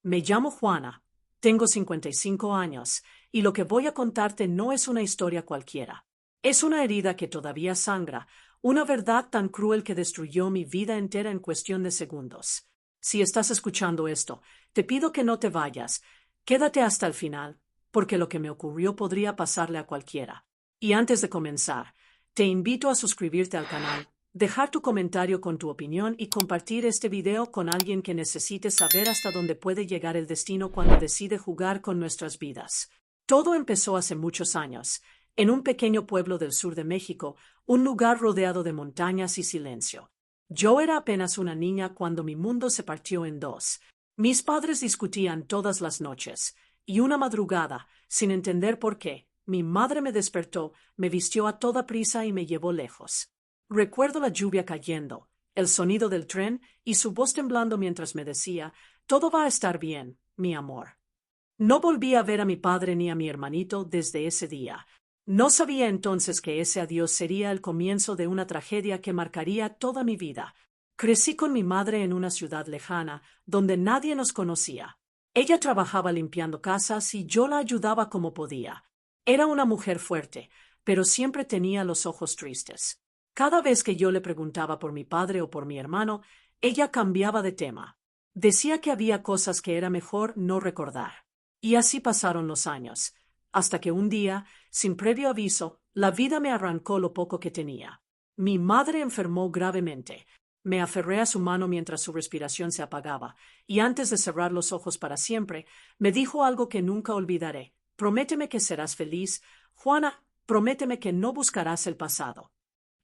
Me llamo Juana, tengo 55 años, y lo que voy a contarte no es una historia cualquiera. Es una herida que todavía sangra, una verdad tan cruel que destruyó mi vida entera en cuestión de segundos. Si estás escuchando esto, te pido que no te vayas, quédate hasta el final, porque lo que me ocurrió podría pasarle a cualquiera. Y antes de comenzar, te invito a suscribirte al canal, dejar tu comentario con tu opinión y compartir este video con alguien que necesite saber hasta dónde puede llegar el destino cuando decide jugar con nuestras vidas. Todo empezó hace muchos años, en un pequeño pueblo del sur de México, un lugar rodeado de montañas y silencio. Yo era apenas una niña cuando mi mundo se partió en dos. Mis padres discutían todas las noches, y una madrugada, sin entender por qué, mi madre me despertó, me vistió a toda prisa y me llevó lejos. Recuerdo la lluvia cayendo, el sonido del tren y su voz temblando mientras me decía, «Todo va a estar bien, mi amor». No volví a ver a mi padre ni a mi hermanito desde ese día. No sabía entonces que ese adiós sería el comienzo de una tragedia que marcaría toda mi vida. Crecí con mi madre en una ciudad lejana, donde nadie nos conocía. Ella trabajaba limpiando casas y yo la ayudaba como podía. Era una mujer fuerte, pero siempre tenía los ojos tristes. Cada vez que yo le preguntaba por mi padre o por mi hermano, ella cambiaba de tema. Decía que había cosas que era mejor no recordar. Y así pasaron los años, hasta que un día, sin previo aviso, la vida me arrancó lo poco que tenía. Mi madre enfermó gravemente. Me aferré a su mano mientras su respiración se apagaba, y antes de cerrar los ojos para siempre, me dijo algo que nunca olvidaré. «Prométeme que serás feliz, Juana, prométeme que no buscarás el pasado».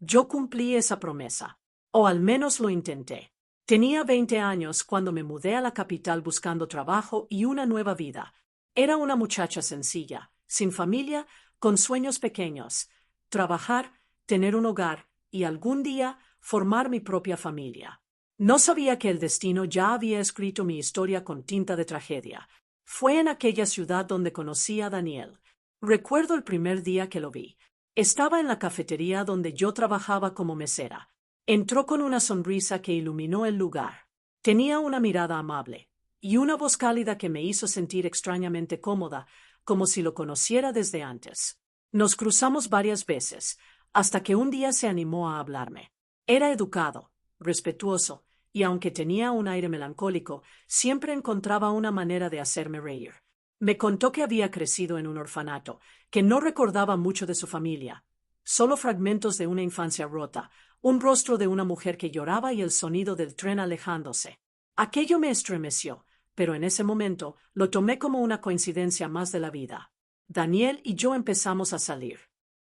Yo cumplí esa promesa, o al menos lo intenté. Tenía 20 años cuando me mudé a la capital buscando trabajo y una nueva vida. Era una muchacha sencilla, sin familia, con sueños pequeños, trabajar, tener un hogar y algún día formar mi propia familia. No sabía que el destino ya había escrito mi historia con tinta de tragedia. Fue en aquella ciudad donde conocí a Daniel. Recuerdo el primer día que lo vi. Estaba en la cafetería donde yo trabajaba como mesera. Entró con una sonrisa que iluminó el lugar. Tenía una mirada amable y una voz cálida que me hizo sentir extrañamente cómoda, como si lo conociera desde antes. Nos cruzamos varias veces, hasta que un día se animó a hablarme. Era educado, respetuoso, y aunque tenía un aire melancólico, siempre encontraba una manera de hacerme reír. Me contó que había crecido en un orfanato, que no recordaba mucho de su familia, solo fragmentos de una infancia rota, un rostro de una mujer que lloraba y el sonido del tren alejándose. Aquello me estremeció, pero en ese momento lo tomé como una coincidencia más de la vida. Daniel y yo empezamos a salir.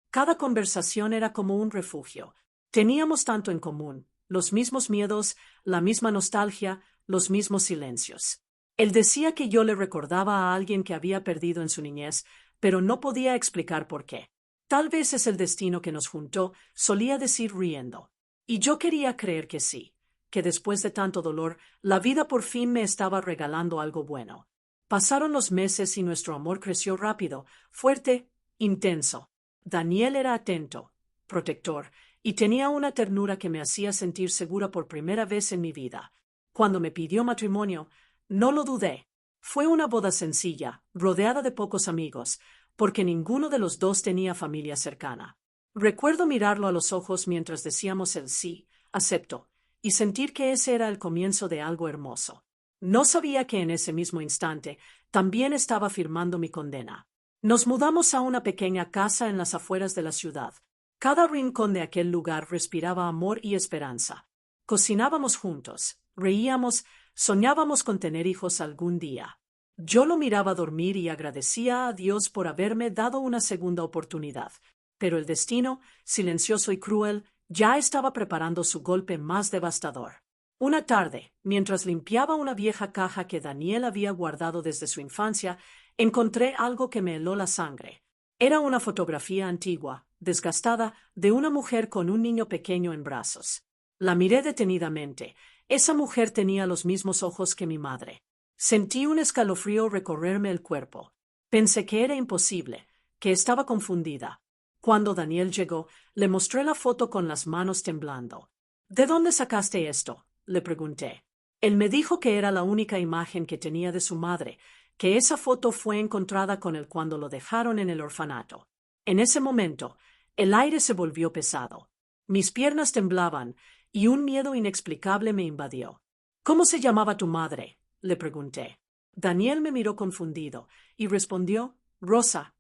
Cada conversación era como un refugio. Teníamos tanto en común, los mismos miedos, la misma nostalgia, los mismos silencios. Él decía que yo le recordaba a alguien que había perdido en su niñez, pero no podía explicar por qué. Tal vez es el destino que nos juntó, solía decir riendo. Y yo quería creer que sí, que después de tanto dolor, la vida por fin me estaba regalando algo bueno. Pasaron los meses y nuestro amor creció rápido, fuerte, intenso. Daniel era atento, protector, y tenía una ternura que me hacía sentir segura por primera vez en mi vida. Cuando me pidió matrimonio, no lo dudé. Fue una boda sencilla, rodeada de pocos amigos, porque ninguno de los dos tenía familia cercana. Recuerdo mirarlo a los ojos mientras decíamos el sí, acepto, y sentir que ese era el comienzo de algo hermoso. No sabía que en ese mismo instante también estaba firmando mi condena. Nos mudamos a una pequeña casa en las afueras de la ciudad. Cada rincón de aquel lugar respiraba amor y esperanza. Cocinábamos juntos, reíamos, soñábamos con tener hijos algún día. Yo lo miraba dormir y agradecía a Dios por haberme dado una segunda oportunidad, pero el destino, silencioso y cruel, ya estaba preparando su golpe más devastador. Una tarde, mientras limpiaba una vieja caja que Daniel había guardado desde su infancia, encontré algo que me heló la sangre. Era una fotografía antigua, desgastada, de una mujer con un niño pequeño en brazos. La miré detenidamente. Esa mujer tenía los mismos ojos que mi madre. Sentí un escalofrío recorrerme el cuerpo. Pensé que era imposible, que estaba confundida. Cuando Daniel llegó, le mostré la foto con las manos temblando. «¿De dónde sacaste esto?», le pregunté. Él me dijo que era la única imagen que tenía de su madre, que esa foto fue encontrada con él cuando lo dejaron en el orfanato. En ese momento, el aire se volvió pesado. Mis piernas temblaban y un miedo inexplicable me invadió. ¿Cómo se llamaba tu madre?, le pregunté. Daniel me miró confundido y respondió, Rosa.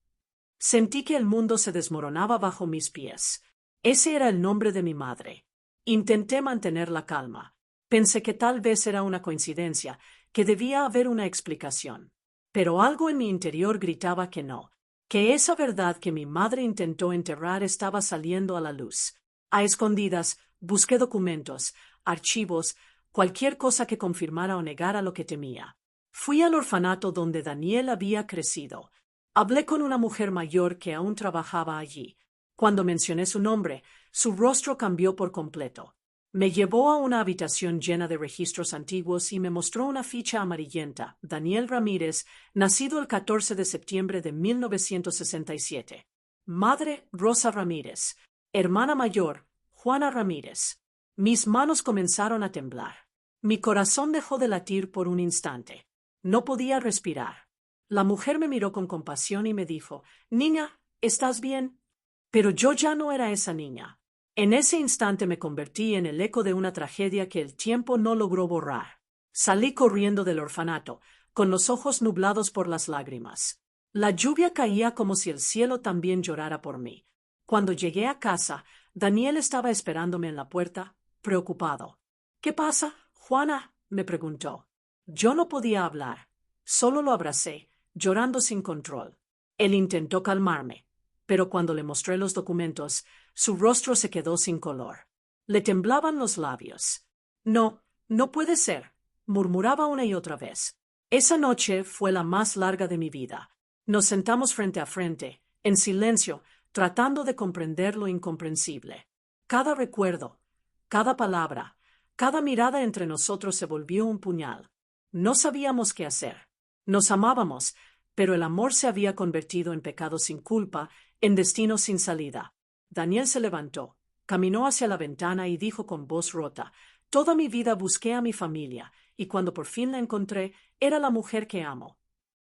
Sentí que el mundo se desmoronaba bajo mis pies. Ese era el nombre de mi madre. Intenté mantener la calma. Pensé que tal vez era una coincidencia, que debía haber una explicación. Pero algo en mi interior gritaba que no, que esa verdad que mi madre intentó enterrar estaba saliendo a la luz. A escondidas, busqué documentos, archivos, cualquier cosa que confirmara o negara lo que temía. Fui al orfanato donde Daniel había crecido. Hablé con una mujer mayor que aún trabajaba allí. Cuando mencioné su nombre, su rostro cambió por completo. Me llevó a una habitación llena de registros antiguos y me mostró una ficha amarillenta. Daniel Ramírez, nacido el 14 de septiembre de 1967. Madre, Rosa Ramírez. Hermana mayor, Juana Ramírez. Mis manos comenzaron a temblar. Mi corazón dejó de latir por un instante. No podía respirar. La mujer me miró con compasión y me dijo, Niña, ¿estás bien? Pero yo ya no era esa niña. En ese instante me convertí en el eco de una tragedia que el tiempo no logró borrar. Salí corriendo del orfanato, con los ojos nublados por las lágrimas. La lluvia caía como si el cielo también llorara por mí. Cuando llegué a casa, Daniel estaba esperándome en la puerta, preocupado. ¿Qué pasa, Juana?, me preguntó. Yo no podía hablar. Solo lo abracé, llorando sin control. Él intentó calmarme, pero cuando le mostré los documentos, su rostro se quedó sin color. Le temblaban los labios. No, no puede ser, murmuraba una y otra vez. Esa noche fue la más larga de mi vida. Nos sentamos frente a frente, en silencio, tratando de comprender lo incomprensible. Cada recuerdo, cada palabra, cada mirada entre nosotros se volvió un puñal. No sabíamos qué hacer. Nos amábamos, pero el amor se había convertido en pecado sin culpa, en destino sin salida. Daniel se levantó, caminó hacia la ventana y dijo con voz rota, Toda mi vida busqué a mi familia, y cuando por fin la encontré, era la mujer que amo.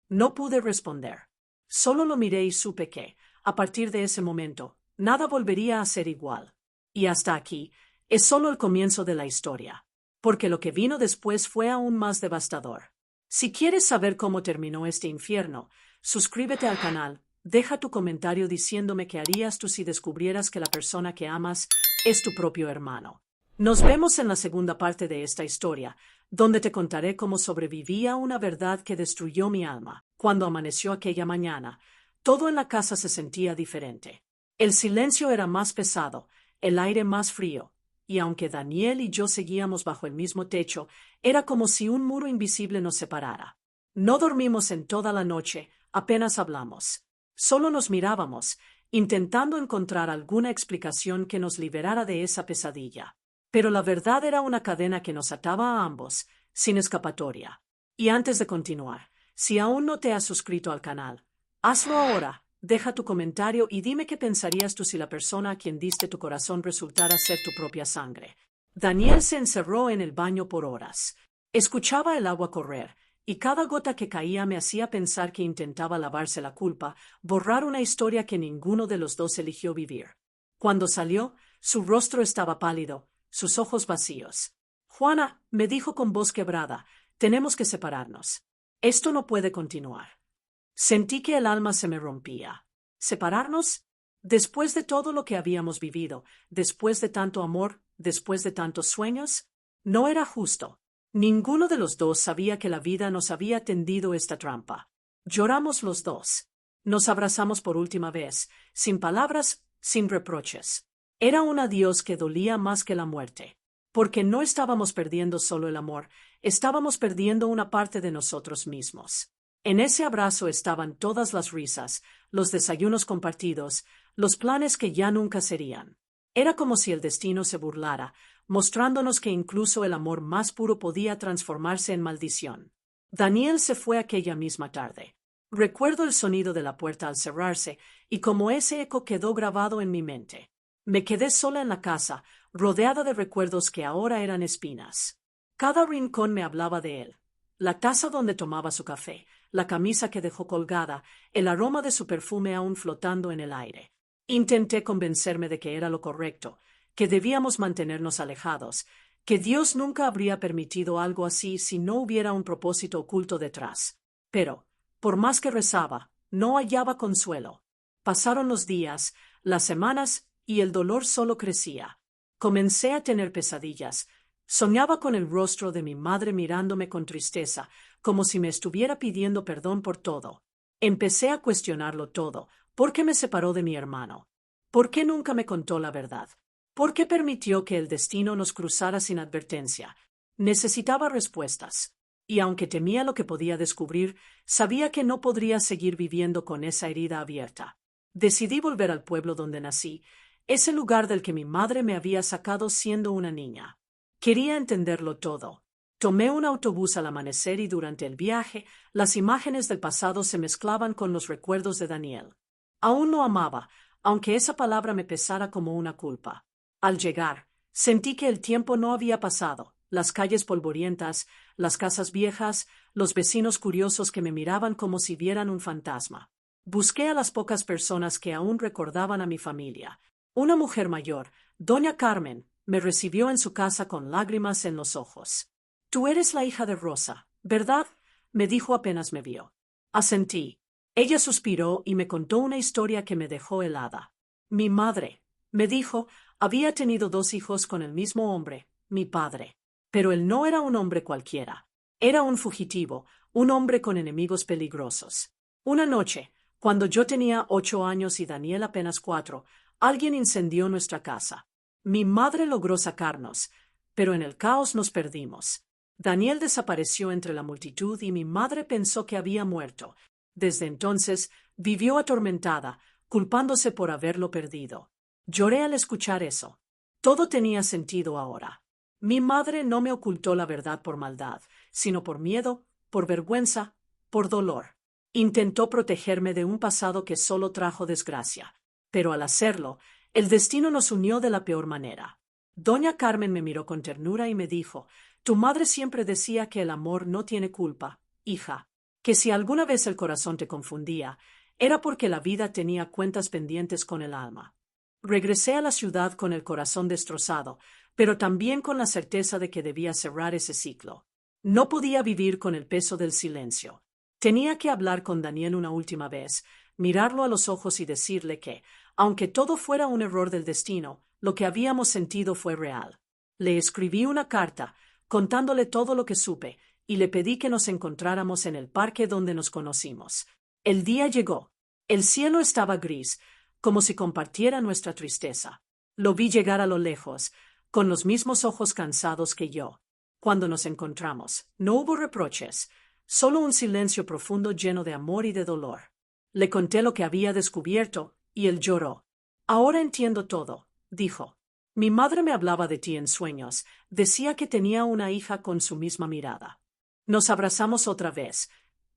No pude responder. Solo lo miré y supe que, a partir de ese momento, nada volvería a ser igual. Y hasta aquí, es solo el comienzo de la historia, porque lo que vino después fue aún más devastador. Si quieres saber cómo terminó este infierno, suscríbete al canal, deja tu comentario diciéndome qué harías tú si descubrieras que la persona que amas es tu propio hermano. Nos vemos en la segunda parte de esta historia, donde te contaré cómo sobreviví a una verdad que destruyó mi alma. Cuando amaneció aquella mañana, todo en la casa se sentía diferente. El silencio era más pesado, el aire más frío, y aunque Daniel y yo seguíamos bajo el mismo techo, era como si un muro invisible nos separara. No dormimos en toda la noche, apenas hablamos. Solo nos mirábamos, intentando encontrar alguna explicación que nos liberara de esa pesadilla. Pero la verdad era una cadena que nos ataba a ambos, sin escapatoria. Y antes de continuar, si aún no te has suscrito al canal, hazlo ahora, deja tu comentario y dime qué pensarías tú si la persona a quien diste tu corazón resultara ser tu propia sangre. Daniel se encerró en el baño por horas. Escuchaba el agua correr, y cada gota que caía me hacía pensar que intentaba lavarse la culpa, borrar una historia que ninguno de los dos eligió vivir. Cuando salió, su rostro estaba pálido, sus ojos vacíos. Juana, me dijo con voz quebrada, tenemos que separarnos. Esto no puede continuar. Sentí que el alma se me rompía. ¿Separarnos? Después de todo lo que habíamos vivido, después de tanto amor, después de tantos sueños, no era justo. Ninguno de los dos sabía que la vida nos había tendido esta trampa. Lloramos los dos. Nos abrazamos por última vez, sin palabras, sin reproches. Era un adiós que dolía más que la muerte, porque no estábamos perdiendo solo el amor, estábamos perdiendo una parte de nosotros mismos. En ese abrazo estaban todas las risas, los desayunos compartidos, los planes que ya nunca serían. Era como si el destino se burlara, mostrándonos que incluso el amor más puro podía transformarse en maldición. Daniel se fue aquella misma tarde. Recuerdo el sonido de la puerta al cerrarse, y como ese eco quedó grabado en mi mente. Me quedé sola en la casa, rodeada de recuerdos que ahora eran espinas. Cada rincón me hablaba de él. La taza donde tomaba su café, la camisa que dejó colgada, el aroma de su perfume aún flotando en el aire. Intenté convencerme de que era lo correcto, que debíamos mantenernos alejados, que Dios nunca habría permitido algo así si no hubiera un propósito oculto detrás. Pero, por más que rezaba, no hallaba consuelo. Pasaron los días, las semanas, y el dolor solo crecía. Comencé a tener pesadillas. Soñaba con el rostro de mi madre mirándome con tristeza, como si me estuviera pidiendo perdón por todo. Empecé a cuestionarlo todo. ¿Por qué me separó de mi hermano? ¿Por qué nunca me contó la verdad? ¿Por qué permitió que el destino nos cruzara sin advertencia? Necesitaba respuestas. Y aunque temía lo que podía descubrir, sabía que no podría seguir viviendo con esa herida abierta. Decidí volver al pueblo donde nací, ese lugar del que mi madre me había sacado siendo una niña. Quería entenderlo todo. Tomé un autobús al amanecer y durante el viaje, las imágenes del pasado se mezclaban con los recuerdos de Daniel. Aún lo amaba, aunque esa palabra me pesara como una culpa. Al llegar, sentí que el tiempo no había pasado. Las calles polvorientas, las casas viejas, los vecinos curiosos que me miraban como si vieran un fantasma. Busqué a las pocas personas que aún recordaban a mi familia. Una mujer mayor, doña Carmen, me recibió en su casa con lágrimas en los ojos. «Tú eres la hija de Rosa, ¿verdad?», me dijo apenas me vio. Asentí. Ella suspiró y me contó una historia que me dejó helada. Mi madre, me dijo, había tenido 2 hijos con el mismo hombre, mi padre. Pero él no era un hombre cualquiera. Era un fugitivo, un hombre con enemigos peligrosos. Una noche, cuando yo tenía 8 años y Daniel apenas 4, alguien incendió nuestra casa. Mi madre logró sacarnos, pero en el caos nos perdimos. Daniel desapareció entre la multitud y mi madre pensó que había muerto. Desde entonces, vivió atormentada, culpándose por haberlo perdido. Lloré al escuchar eso. Todo tenía sentido ahora. Mi madre no me ocultó la verdad por maldad, sino por miedo, por vergüenza, por dolor. Intentó protegerme de un pasado que solo trajo desgracia. Pero al hacerlo, el destino nos unió de la peor manera. Doña Carmen me miró con ternura y me dijo, «Tu madre siempre decía que el amor no tiene culpa, hija, que si alguna vez el corazón te confundía, era porque la vida tenía cuentas pendientes con el alma». Regresé a la ciudad con el corazón destrozado, pero también con la certeza de que debía cerrar ese ciclo. No podía vivir con el peso del silencio. Tenía que hablar con Daniel una última vez, mirarlo a los ojos y decirle que, aunque todo fuera un error del destino, lo que habíamos sentido fue real. Le escribí una carta, contándole todo lo que supe, y le pedí que nos encontráramos en el parque donde nos conocimos. El día llegó. El cielo estaba gris, como si compartiera nuestra tristeza. Lo vi llegar a lo lejos, con los mismos ojos cansados que yo. Cuando nos encontramos, no hubo reproches, solo un silencio profundo lleno de amor y de dolor. Le conté lo que había descubierto, y él lloró. «Ahora entiendo todo», dijo. «Mi madre me hablaba de ti en sueños, decía que tenía una hija con su misma mirada». Nos abrazamos otra vez,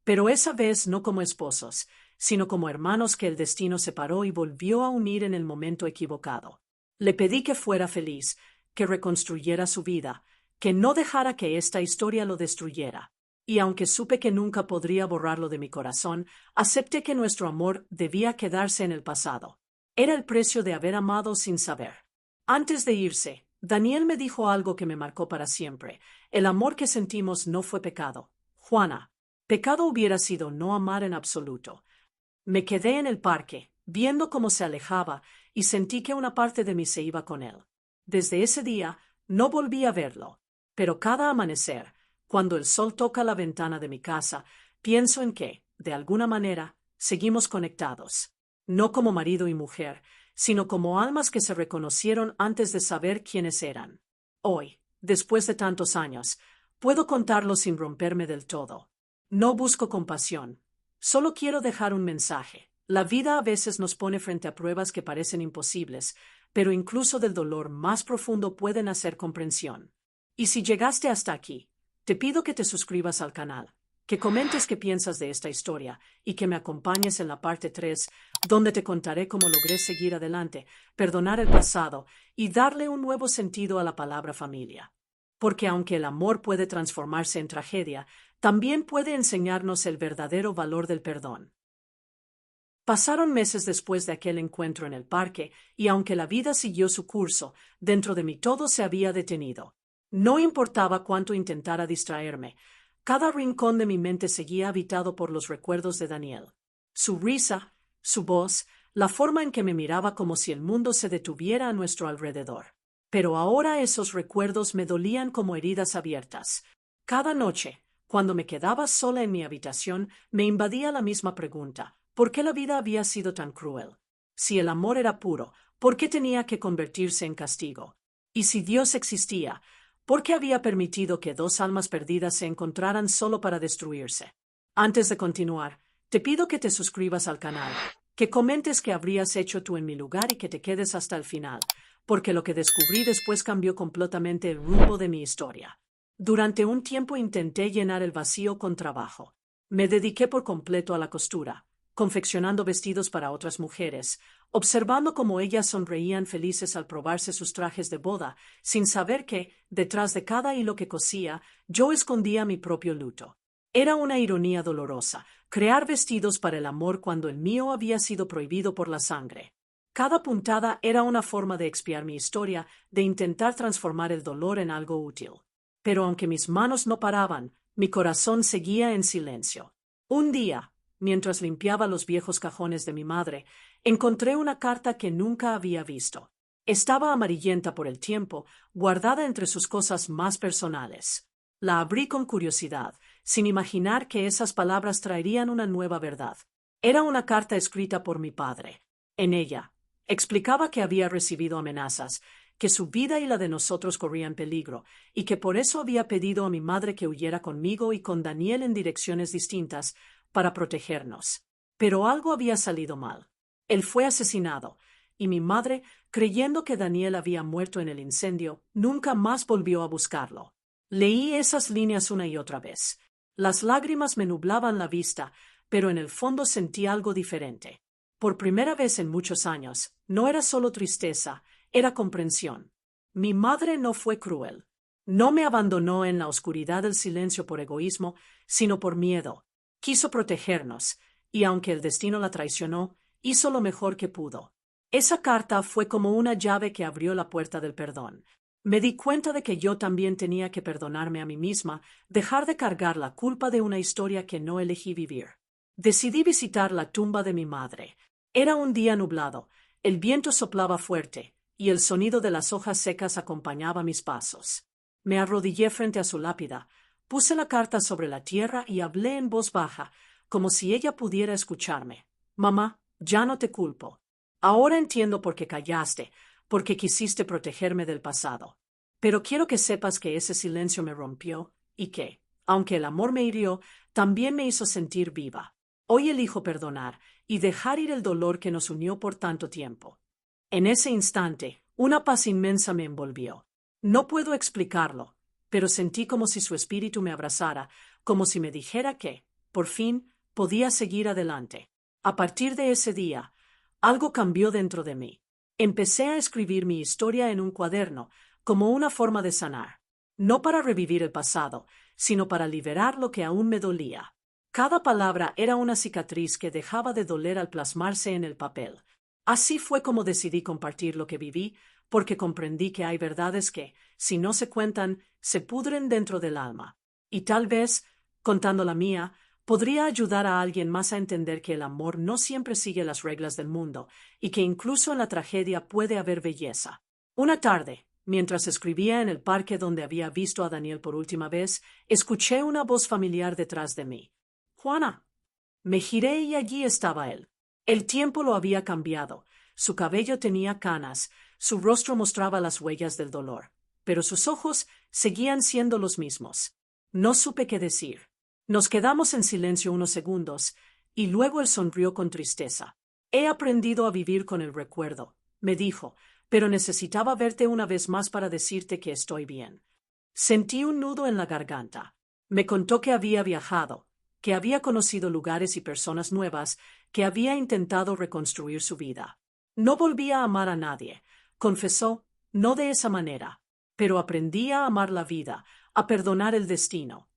pero esa vez no como esposos, sino como hermanos que el destino separó y volvió a unir en el momento equivocado. Le pedí que fuera feliz, que reconstruyera su vida, que no dejara que esta historia lo destruyera. Y aunque supe que nunca podría borrarlo de mi corazón, acepté que nuestro amor debía quedarse en el pasado. Era el precio de haber amado sin saber. Antes de irse, Daniel me dijo algo que me marcó para siempre. El amor que sentimos no fue pecado. Juana, pecado hubiera sido no amar en absoluto. Me quedé en el parque, viendo cómo se alejaba, y sentí que una parte de mí se iba con él. Desde ese día, no volví a verlo. Pero cada amanecer, cuando el sol toca la ventana de mi casa, pienso en que, de alguna manera, seguimos conectados. No como marido y mujer, sino como almas que se reconocieron antes de saber quiénes eran. Hoy, después de tantos años, puedo contarlo sin romperme del todo. No busco compasión. Solo quiero dejar un mensaje. La vida a veces nos pone frente a pruebas que parecen imposibles, pero incluso del dolor más profundo puede nacer comprensión. Y si llegaste hasta aquí, te pido que te suscribas al canal, que comentes qué piensas de esta historia y que me acompañes en la parte 3, donde te contaré cómo logré seguir adelante, perdonar el pasado y darle un nuevo sentido a la palabra familia. porque aunque el amor puede transformarse en tragedia, también puede enseñarnos el verdadero valor del perdón. Pasaron meses después de aquel encuentro en el parque, y aunque la vida siguió su curso, dentro de mí todo se había detenido. No importaba cuánto intentara distraerme, cada rincón de mi mente seguía habitado por los recuerdos de Daniel. Su risa, su voz, la forma en que me miraba como si el mundo se detuviera a nuestro alrededor. Pero ahora esos recuerdos me dolían como heridas abiertas. Cada noche, cuando me quedaba sola en mi habitación, me invadía la misma pregunta: ¿por qué la vida había sido tan cruel? Si el amor era puro, ¿por qué tenía que convertirse en castigo? Y si Dios existía, ¿por qué había permitido que dos almas perdidas se encontraran solo para destruirse? Antes de continuar, te pido que te suscribas al canal, que comentes qué habrías hecho tú en mi lugar y que te quedes hasta el final, porque lo que descubrí después cambió completamente el rumbo de mi historia. Durante un tiempo intenté llenar el vacío con trabajo. Me dediqué por completo a la costura, confeccionando vestidos para otras mujeres, observando cómo ellas sonreían felices al probarse sus trajes de boda, sin saber que, detrás de cada hilo que cosía, yo escondía mi propio luto. Era una ironía dolorosa, crear vestidos para el amor cuando el mío había sido prohibido por la sangre. Cada puntada era una forma de expiar mi historia, de intentar transformar el dolor en algo útil. Pero aunque mis manos no paraban, mi corazón seguía en silencio. Un día, mientras limpiaba los viejos cajones de mi madre, encontré una carta que nunca había visto. Estaba amarillenta por el tiempo, guardada entre sus cosas más personales. La abrí con curiosidad, sin imaginar que esas palabras traerían una nueva verdad. Era una carta escrita por mi padre. En ella, explicaba que había recibido amenazas, que su vida y la de nosotros corrían peligro, y que por eso había pedido a mi madre que huyera conmigo y con Daniel en direcciones distintas, para protegernos. Pero algo había salido mal. Él fue asesinado, y mi madre, creyendo que Daniel había muerto en el incendio, nunca más volvió a buscarlo. Leí esas líneas una y otra vez. Las lágrimas me nublaban la vista, pero en el fondo sentí algo diferente. Por primera vez en muchos años, no era solo tristeza, era comprensión. Mi madre no fue cruel. No me abandonó en la oscuridad del silencio por egoísmo, sino por miedo. Quiso protegernos, y aunque el destino la traicionó, hizo lo mejor que pudo. Esa carta fue como una llave que abrió la puerta del perdón. Me di cuenta de que yo también tenía que perdonarme a mí misma, dejar de cargar la culpa de una historia que no elegí vivir. Decidí visitar la tumba de mi madre. Era un día nublado, el viento soplaba fuerte, y el sonido de las hojas secas acompañaba mis pasos. Me arrodillé frente a su lápida, puse la carta sobre la tierra y hablé en voz baja, como si ella pudiera escucharme. Mamá, ya no te culpo. Ahora entiendo por qué callaste, porque quisiste protegerme del pasado. Pero quiero que sepas que ese silencio me rompió y que, aunque el amor me hirió, también me hizo sentir viva. Hoy elijo perdonar y dejar ir el dolor que nos unió por tanto tiempo. En ese instante, una paz inmensa me envolvió. No puedo explicarlo, pero sentí como si su espíritu me abrazara, como si me dijera que, por fin, podía seguir adelante. A partir de ese día, algo cambió dentro de mí. Empecé a escribir mi historia en un cuaderno, como una forma de sanar. No para revivir el pasado, sino para liberar lo que aún me dolía. Cada palabra era una cicatriz que dejaba de doler al plasmarse en el papel. Así fue como decidí compartir lo que viví, porque comprendí que hay verdades que, si no se cuentan, se pudren dentro del alma. Y tal vez, contando la mía, podría ayudar a alguien más a entender que el amor no siempre sigue las reglas del mundo, y que incluso en la tragedia puede haber belleza. Una tarde, mientras escribía en el parque donde había visto a Daniel por última vez, escuché una voz familiar detrás de mí. «Juana». Me giré y allí estaba él. El tiempo lo había cambiado. Su cabello tenía canas, su rostro mostraba las huellas del dolor, pero sus ojos seguían siendo los mismos. No supe qué decir. Nos quedamos en silencio unos segundos, y luego él sonrió con tristeza. «He aprendido a vivir con el recuerdo», me dijo, «pero necesitaba verte una vez más para decirte que estoy bien». Sentí un nudo en la garganta. Me contó que había viajado, que había conocido lugares y personas nuevas, que había intentado reconstruir su vida. No volvía a amar a nadie, confesó, no de esa manera. pero aprendí a amar la vida, a perdonar el destino.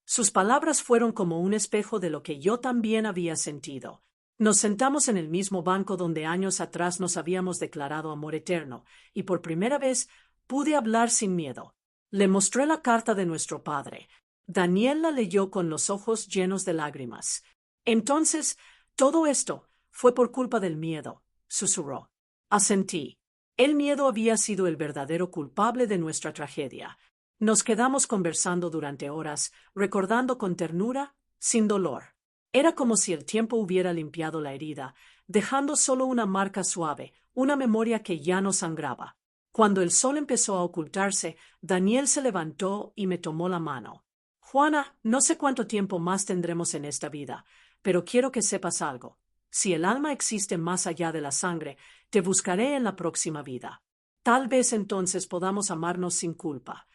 Sus palabras fueron como un espejo de lo que yo también había sentido. Nos sentamos en el mismo banco donde años atrás nos habíamos declarado amor eterno, y por primera vez pude hablar sin miedo. Le mostré la carta de nuestro padre. Daniel la leyó con los ojos llenos de lágrimas. Entonces, todo esto fue por culpa del miedo, susurró. Asentí. El miedo había sido el verdadero culpable de nuestra tragedia. Nos quedamos conversando durante horas, recordando con ternura, sin dolor. Era como si el tiempo hubiera limpiado la herida, dejando solo una marca suave, una memoria que ya no sangraba. Cuando el sol empezó a ocultarse, Daniel se levantó y me tomó la mano. Juana, no sé cuánto tiempo más tendremos en esta vida, pero quiero que sepas algo. Si el alma existe más allá de la sangre, te buscaré en la próxima vida. Tal vez entonces podamos amarnos sin culpa.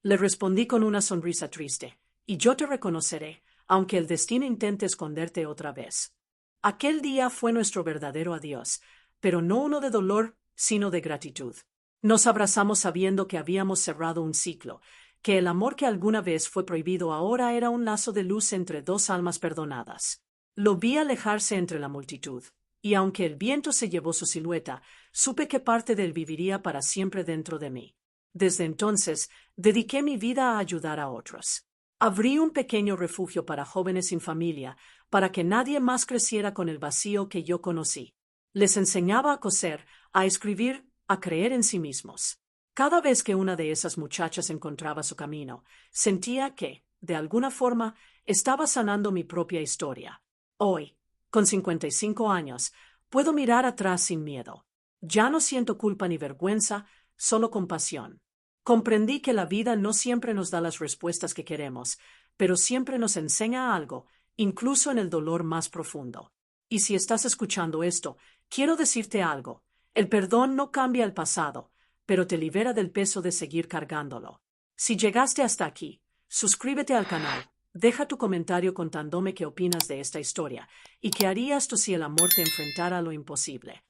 Le respondí con una sonrisa triste. Y yo te reconoceré, aunque el destino intente esconderte otra vez. Aquel día fue nuestro verdadero adiós, pero no uno de dolor, sino de gratitud. Nos abrazamos sabiendo que habíamos cerrado un ciclo, que el amor que alguna vez fue prohibido ahora era un lazo de luz entre dos almas perdonadas. Lo vi alejarse entre la multitud, y aunque el viento se llevó su silueta, supe que parte de él viviría para siempre dentro de mí. Desde entonces, dediqué mi vida a ayudar a otros. Abrí un pequeño refugio para jóvenes sin familia, para que nadie más creciera con el vacío que yo conocí. Les enseñaba a coser, a escribir, a creer en sí mismos. Cada vez que una de esas muchachas encontraba su camino, sentía que, de alguna forma, estaba sanando mi propia historia. Hoy, con 55 años, puedo mirar atrás sin miedo. Ya no siento culpa ni vergüenza, solo compasión. Comprendí que la vida no siempre nos da las respuestas que queremos, pero siempre nos enseña algo, incluso en el dolor más profundo. Y si estás escuchando esto, quiero decirte algo. El perdón no cambia el pasado, pero te libera del peso de seguir cargándolo. Si llegaste hasta aquí, suscríbete al canal, deja tu comentario contándome qué opinas de esta historia y qué harías tú si el amor te enfrentara a lo imposible.